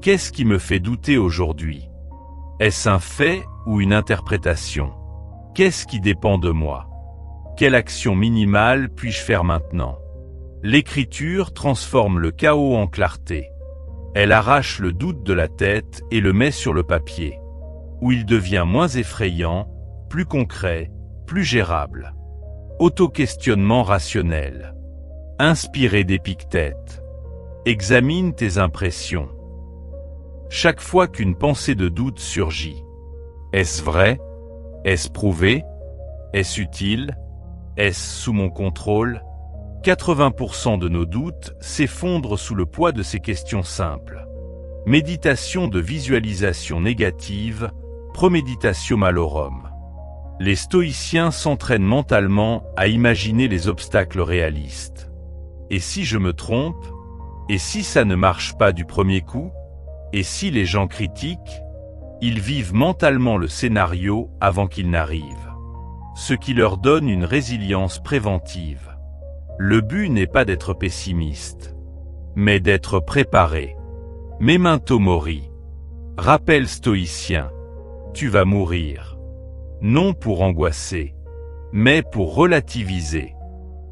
S1: Qu'est-ce qui me fait douter aujourd'hui? Est-ce un fait ou une interprétation? Qu'est-ce qui dépend de moi? Quelle action minimale puis-je faire maintenant? L'écriture transforme le chaos en clarté. Elle arrache le doute de la tête et le met sur le papier, où il devient moins effrayant, plus concret, plus gérable. Auto-questionnement rationnel. Inspiré d'Épictète. Examine tes impressions. Chaque fois qu'une pensée de doute surgit, est-ce vrai? Est-ce prouvé? Est-ce utile? Est-ce sous mon contrôle? 80% de nos doutes s'effondrent sous le poids de ces questions simples. Méditation de visualisation négative, premeditatio malorum. Les stoïciens s'entraînent mentalement à imaginer les obstacles réalistes. Et si je me trompe? Et si ça ne marche pas du premier coup? Et si les gens critiquent? Ils vivent mentalement le scénario avant qu'il n'arrive. Ce qui leur donne une résilience préventive. Le but n'est pas d'être pessimiste, mais d'être préparé. Memento mori. Rappel stoïcien. Tu vas mourir. Non pour angoisser, mais pour relativiser.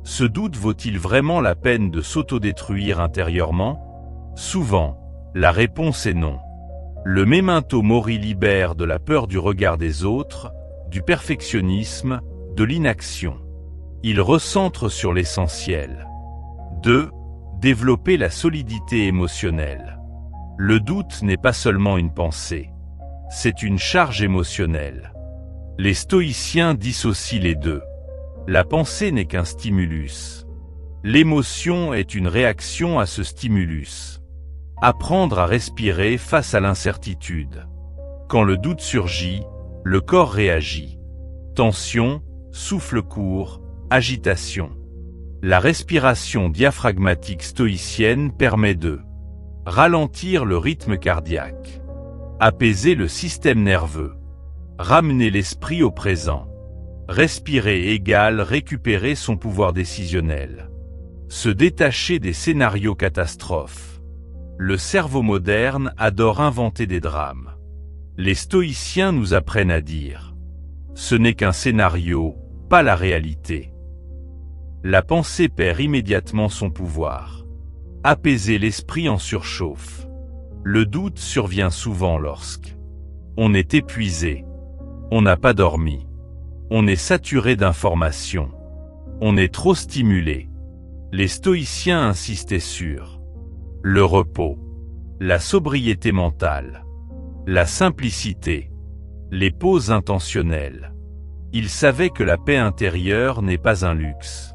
S1: Ce doute vaut-il vraiment la peine de s'autodétruire intérieurement? Souvent, la réponse est non. Le memento mori libère de la peur du regard des autres, du perfectionnisme, de l'inaction. Il recentre sur l'essentiel. 2. Développer la solidité émotionnelle. Le doute n'est pas seulement une pensée. C'est une charge émotionnelle. Les stoïciens dissocient les deux. La pensée n'est qu'un stimulus. L'émotion est une réaction à ce stimulus. Apprendre à respirer face à l'incertitude. Quand le doute surgit, le corps réagit. Tension, souffle court, agitation. La respiration diaphragmatique stoïcienne permet de ralentir le rythme cardiaque, apaiser le système nerveux, ramener l'esprit au présent. Respirer égale récupérer son pouvoir décisionnel. Se détacher des scénarios catastrophes. Le cerveau moderne adore inventer des drames. Les stoïciens nous apprennent à dire « Ce n'est qu'un scénario, pas la réalité ». La pensée perd immédiatement son pouvoir. Apaiser l'esprit en surchauffe. Le doute survient souvent lorsque on est épuisé, on n'a pas dormi, on est saturé d'informations, on est trop stimulé. Les stoïciens insistaient sur le repos, la sobriété mentale, la simplicité, les pauses intentionnelles. Ils savaient que la paix intérieure n'est pas un luxe.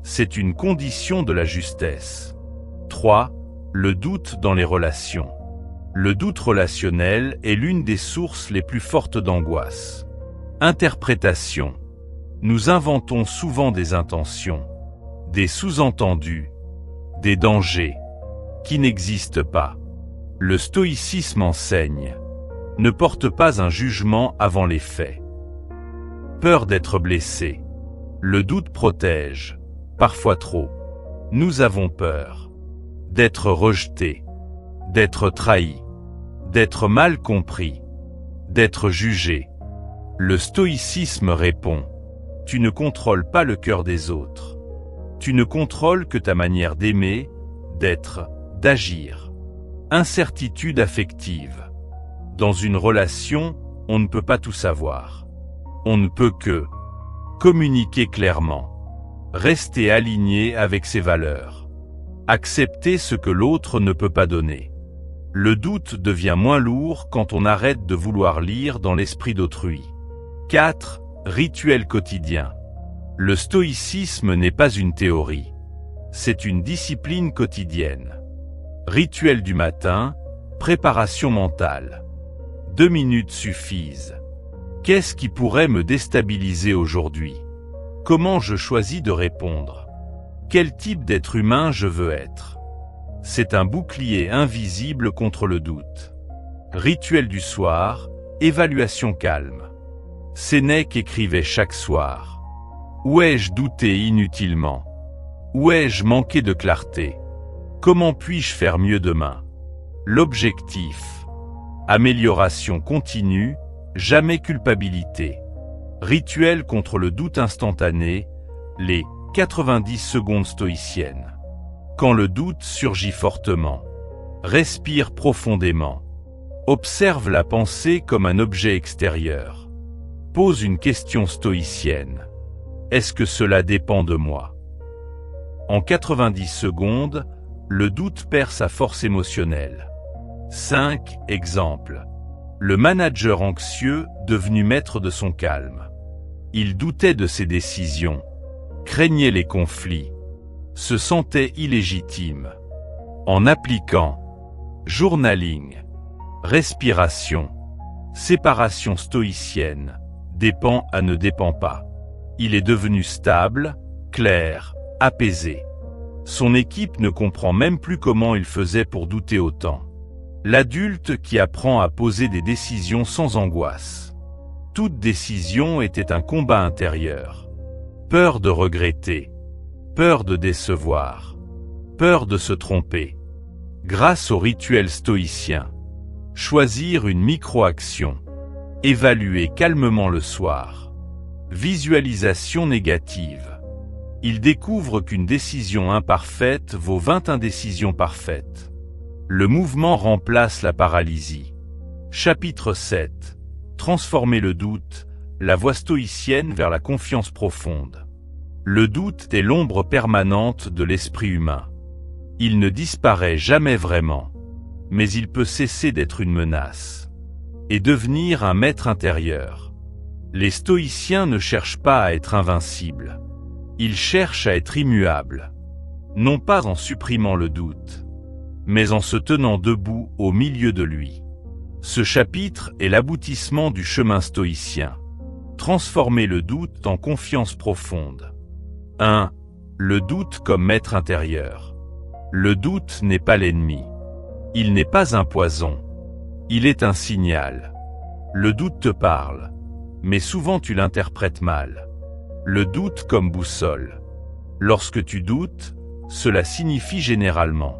S1: C'est une condition de la justesse. 3. Le doute dans les relations. Le doute relationnel est l'une des sources les plus fortes d'angoisse. Interprétation. Nous inventons souvent des intentions, des sous-entendus, des dangers qui n'existent pas. Le stoïcisme enseigne: ne porte pas un jugement avant les faits. Peur d'être blessé. Le doute protège, parfois trop. Nous avons peur d'être rejetés, d'être trahis, d'être mal compris, d'être jugés. Le stoïcisme répond: tu ne contrôles pas le cœur des autres. Tu ne contrôles que ta manière d'aimer, d'être, d'agir. Incertitude affective. Dans une relation, on ne peut pas tout savoir. On ne peut que communiquer clairement, rester aligné avec ses valeurs, accepter ce que l'autre ne peut pas donner. Le doute devient moins lourd quand on arrête de vouloir lire dans l'esprit d'autrui. 4. Rituel quotidien. Le stoïcisme n'est pas une théorie. C'est une discipline quotidienne. Rituel du matin, préparation mentale. 2 minutes suffisent. Qu'est-ce qui pourrait me déstabiliser aujourd'hui? Comment je choisis de répondre? Quel type d'être humain je veux être? C'est un bouclier invisible contre le doute. Rituel du soir, évaluation calme. Sénèque écrivait chaque soir: où ai-je douté inutilement? Où ai-je manqué de clarté? Comment puis-je faire mieux demain? L'objectif: amélioration continue, jamais culpabilité. Rituel contre le doute instantané, les 90 secondes stoïciennes. Quand le doute surgit fortement, respire profondément. Observe la pensée comme un objet extérieur. Pose une question stoïcienne. Est-ce que cela dépend de moi? En 90 secondes, le doute perd sa force émotionnelle. 5 exemples. Le manager anxieux devenu maître de son calme. Il doutait de ses décisions, craignait les conflits, se sentait illégitime. En appliquant journaling, respiration, séparation stoïcienne, dépend à ne dépend pas. Il est devenu stable, clair, apaisé. Son équipe ne comprend même plus comment il faisait pour douter autant. L'adulte qui apprend à poser des décisions sans angoisse. Toute décision était un combat intérieur. Peur de regretter, peur de décevoir, peur de se tromper. Grâce au rituel stoïcien, choisir une micro-action, évaluer calmement le soir. Visualisation négative. Il découvre qu'une décision imparfaite vaut 20 indécisions parfaites. Le mouvement remplace la paralysie. Chapitre 7. Transformer le doute, la voie stoïcienne vers la confiance profonde. Le doute est l'ombre permanente de l'esprit humain. Il ne disparaît jamais vraiment, mais il peut cesser d'être une menace et devenir un maître intérieur. Les stoïciens ne cherchent pas à être invincibles. Ils cherchent à être immuables, non pas en supprimant le doute, mais en se tenant debout au milieu de lui. Ce chapitre est l'aboutissement du chemin stoïcien. Transformer le doute en confiance profonde. 1. Le doute comme maître intérieur. Le doute n'est pas l'ennemi. Il n'est pas un poison. Il est un signal. Le doute te parle, mais souvent tu l'interprètes mal. Le doute comme boussole. Lorsque tu doutes, cela signifie généralement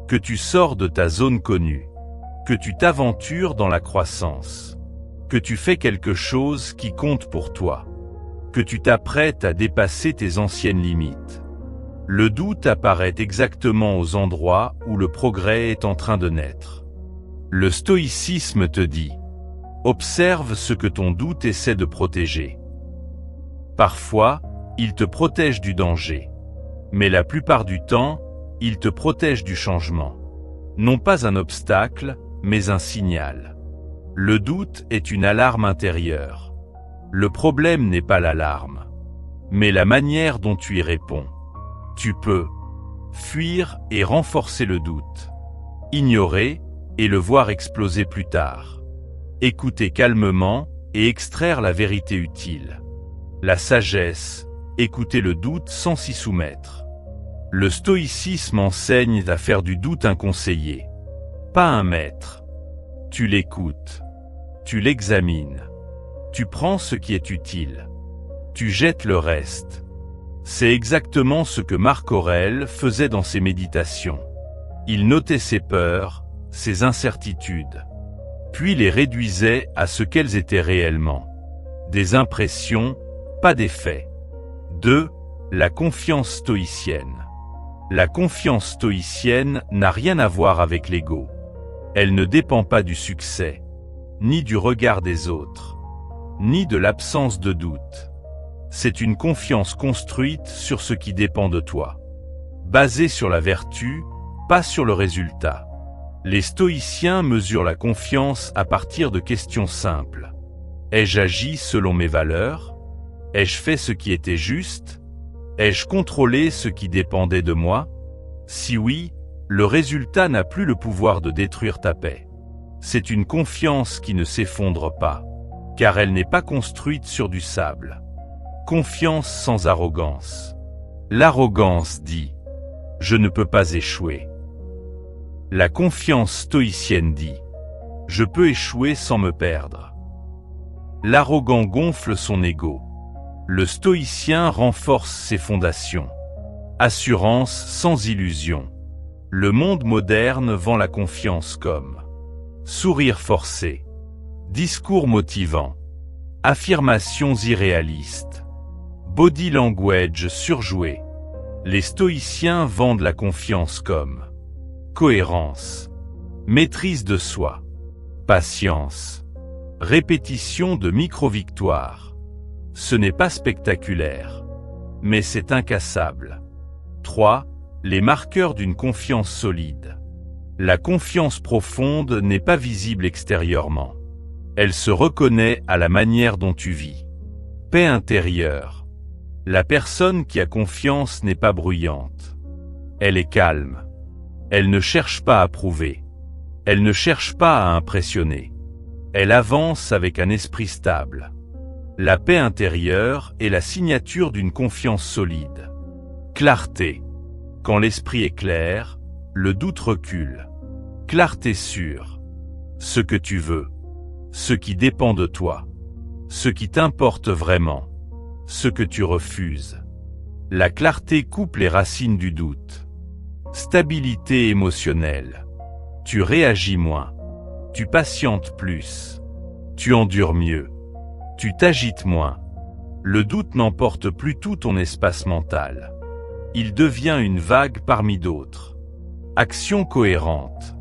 S1: que tu sors de ta zone connue, que tu t'aventures dans la croissance, que tu fais quelque chose qui compte pour toi, que tu t'apprêtes à dépasser tes anciennes limites. Le doute apparaît exactement aux endroits où le progrès est en train de naître. Le stoïcisme te dit: observe ce que ton doute essaie de protéger. Parfois, il te protège du danger, mais la plupart du temps, il te protège du changement. Non pas un obstacle, mais un signal. Le doute est une alarme intérieure. Le problème n'est pas l'alarme, mais la manière dont tu y réponds. Tu peux fuir et renforcer le doute, ignorer et le voir exploser plus tard, écouter calmement et extraire la vérité utile. La sagesse, écouter le doute sans s'y soumettre. Le stoïcisme enseigne à faire du doute un conseiller, pas un maître. Tu l'écoutes, tu l'examines, tu prends ce qui est utile, tu jettes le reste. C'est exactement ce que Marc Aurèle faisait dans ses méditations. Il notait ses peurs, ses incertitudes, puis les réduisait à ce qu'elles étaient réellement. Des impressions, pas des faits. 2. La confiance stoïcienne. La confiance stoïcienne n'a rien à voir avec l'ego. Elle ne dépend pas du succès, ni du regard des autres, ni de l'absence de doute. C'est une confiance construite sur ce qui dépend de toi, basée sur la vertu, pas sur le résultat. Les stoïciens mesurent la confiance à partir de questions simples. Ai-je agi selon mes valeurs? Ai-je fait ce qui était juste? Ai-je contrôlé ce qui dépendait de moi? Si oui, le résultat n'a plus le pouvoir de détruire ta paix. C'est une confiance qui ne s'effondre pas, car elle n'est pas construite sur du sable. Confiance sans arrogance. L'arrogance dit « Je ne peux pas échouer ». La confiance stoïcienne dit « Je peux échouer sans me perdre ». L'arrogant gonfle son ego. Le stoïcien renforce ses fondations. Assurance sans illusion. Le monde moderne vend la confiance comme sourire forcé, discours motivant, affirmations irréalistes, body language surjoué. Les stoïciens vendent la confiance comme cohérence, maîtrise de soi, patience, répétition de micro-victoires. Ce n'est pas spectaculaire, mais c'est incassable. 3. Les marqueurs d'une confiance solide. La confiance profonde n'est pas visible extérieurement. Elle se reconnaît à la manière dont tu vis. Paix intérieure. La personne qui a confiance n'est pas bruyante. Elle est calme. Elle ne cherche pas à prouver. Elle ne cherche pas à impressionner. Elle avance avec un esprit stable. La paix intérieure est la signature d'une confiance solide. Clarté. Quand l'esprit est clair, le doute recule. Clarté sûre. Ce que tu veux. Ce qui dépend de toi. Ce qui t'importe vraiment. Ce que tu refuses. La clarté coupe les racines du doute. Stabilité émotionnelle. Tu réagis moins. Tu patientes plus. Tu endures mieux. Tu t'agites moins. Le doute n'emporte plus tout ton espace mental. Il devient une vague parmi d'autres. Action cohérente.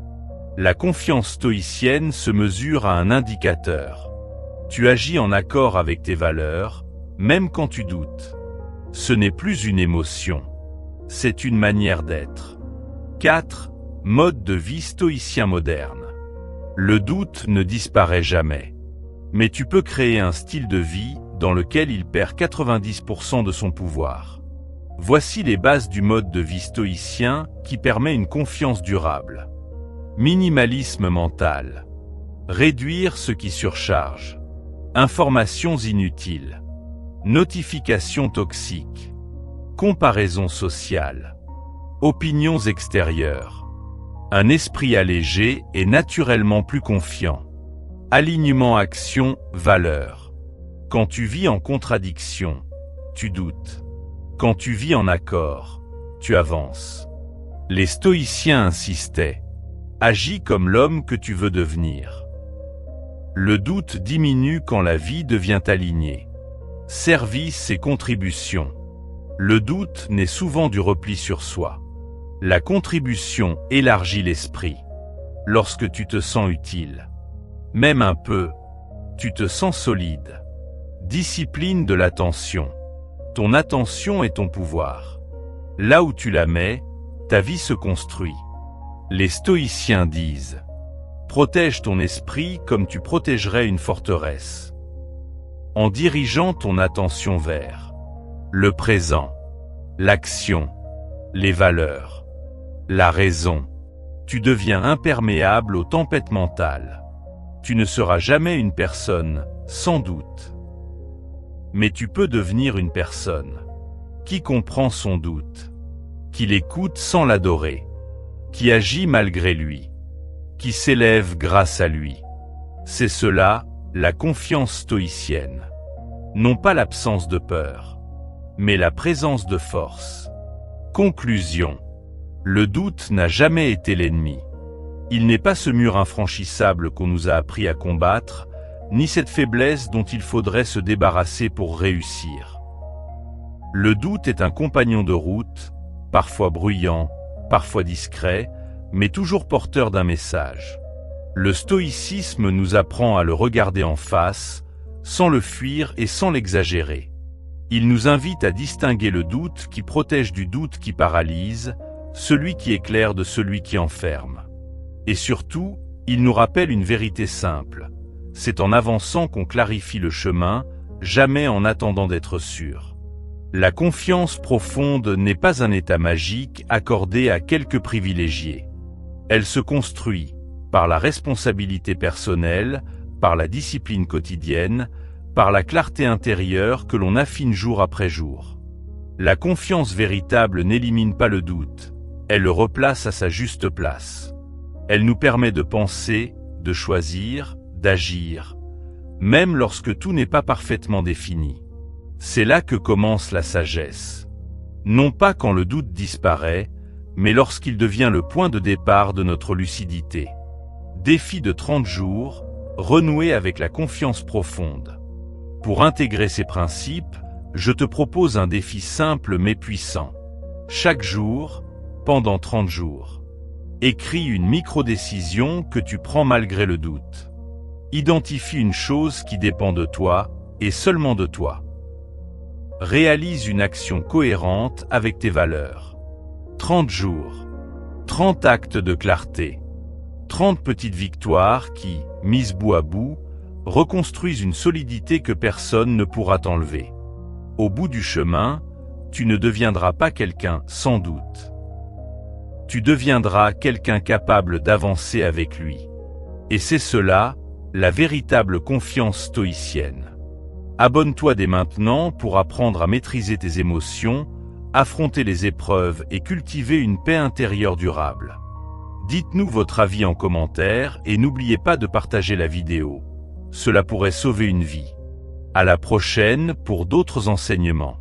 S1: La confiance stoïcienne se mesure à un indicateur. Tu agis en accord avec tes valeurs, même quand tu doutes. Ce n'est plus une émotion. C'est une manière d'être. 4. Mode de vie stoïcien moderne. Le doute ne disparaît jamais. Mais tu peux créer un style de vie dans lequel il perd 90% de son pouvoir. Voici les bases du mode de vie stoïcien qui permet une confiance durable. Minimalisme mental. Réduire ce qui surcharge. Informations inutiles. Notifications toxiques. Comparaison sociale. Opinions extérieures. Un esprit allégé est naturellement plus confiant. Alignement action-valeur. Quand tu vis en contradiction, tu doutes. Quand tu vis en accord, tu avances. Les stoïciens insistaient. Agis comme l'homme que tu veux devenir. Le doute diminue quand la vie devient alignée. Service et contribution. Le doute naît souvent du repli sur soi. La contribution élargit l'esprit. Lorsque tu te sens utile, même un peu, tu te sens solide. Discipline de l'attention. Ton attention est ton pouvoir. Là où tu la mets, ta vie se construit. Les stoïciens disent « Protège ton esprit comme tu protégerais une forteresse ». En dirigeant ton attention vers le présent, l'action, les valeurs, la raison, tu deviens imperméable aux tempêtes mentales. Tu ne seras jamais une personne, sans doute. Mais tu peux devenir une personne qui comprend son doute, qui l'écoute sans l'adorer, qui agit malgré lui, qui s'élève grâce à lui. C'est cela, la confiance stoïcienne. Non pas l'absence de peur, mais la présence de force. Conclusion. Le doute n'a jamais été l'ennemi. Il n'est pas ce mur infranchissable qu'on nous a appris à combattre, ni cette faiblesse dont il faudrait se débarrasser pour réussir. Le doute est un compagnon de route, parfois bruyant, parfois discret, mais toujours porteur d'un message. Le stoïcisme nous apprend à le regarder en face, sans le fuir et sans l'exagérer. Il nous invite à distinguer le doute qui protège du doute qui paralyse, celui qui éclaire de celui qui enferme. Et surtout, il nous rappelle une vérité simple. C'est en avançant qu'on clarifie le chemin, jamais en attendant d'être sûr. La confiance profonde n'est pas un état magique accordé à quelques privilégiés. Elle se construit par la responsabilité personnelle, par la discipline quotidienne, par la clarté intérieure que l'on affine jour après jour. La confiance véritable n'élimine pas le doute, elle le replace à sa juste place. Elle nous permet de penser, de choisir, d'agir, même lorsque tout n'est pas parfaitement défini. C'est là que commence la sagesse. Non pas quand le doute disparaît, mais lorsqu'il devient le point de départ de notre lucidité. Défi de 30 jours, renouer avec la confiance profonde. Pour intégrer ces principes, je te propose un défi simple mais puissant. Chaque jour, pendant 30 jours. Écris une micro-décision que tu prends malgré le doute. Identifie une chose qui dépend de toi, et seulement de toi. Réalise une action cohérente avec tes valeurs. 30 jours. 30 actes de clarté. 30 petites victoires qui, mises bout à bout, reconstruisent une solidité que personne ne pourra t'enlever. Au bout du chemin, tu ne deviendras pas quelqu'un sans doute. Tu deviendras quelqu'un capable d'avancer avec lui. Et c'est cela, la véritable confiance stoïcienne. Abonne-toi dès maintenant pour apprendre à maîtriser tes émotions, affronter les épreuves et cultiver une paix intérieure durable. Dites-nous votre avis en commentaire et n'oubliez pas de partager la vidéo. Cela pourrait sauver une vie. À la prochaine pour d'autres enseignements.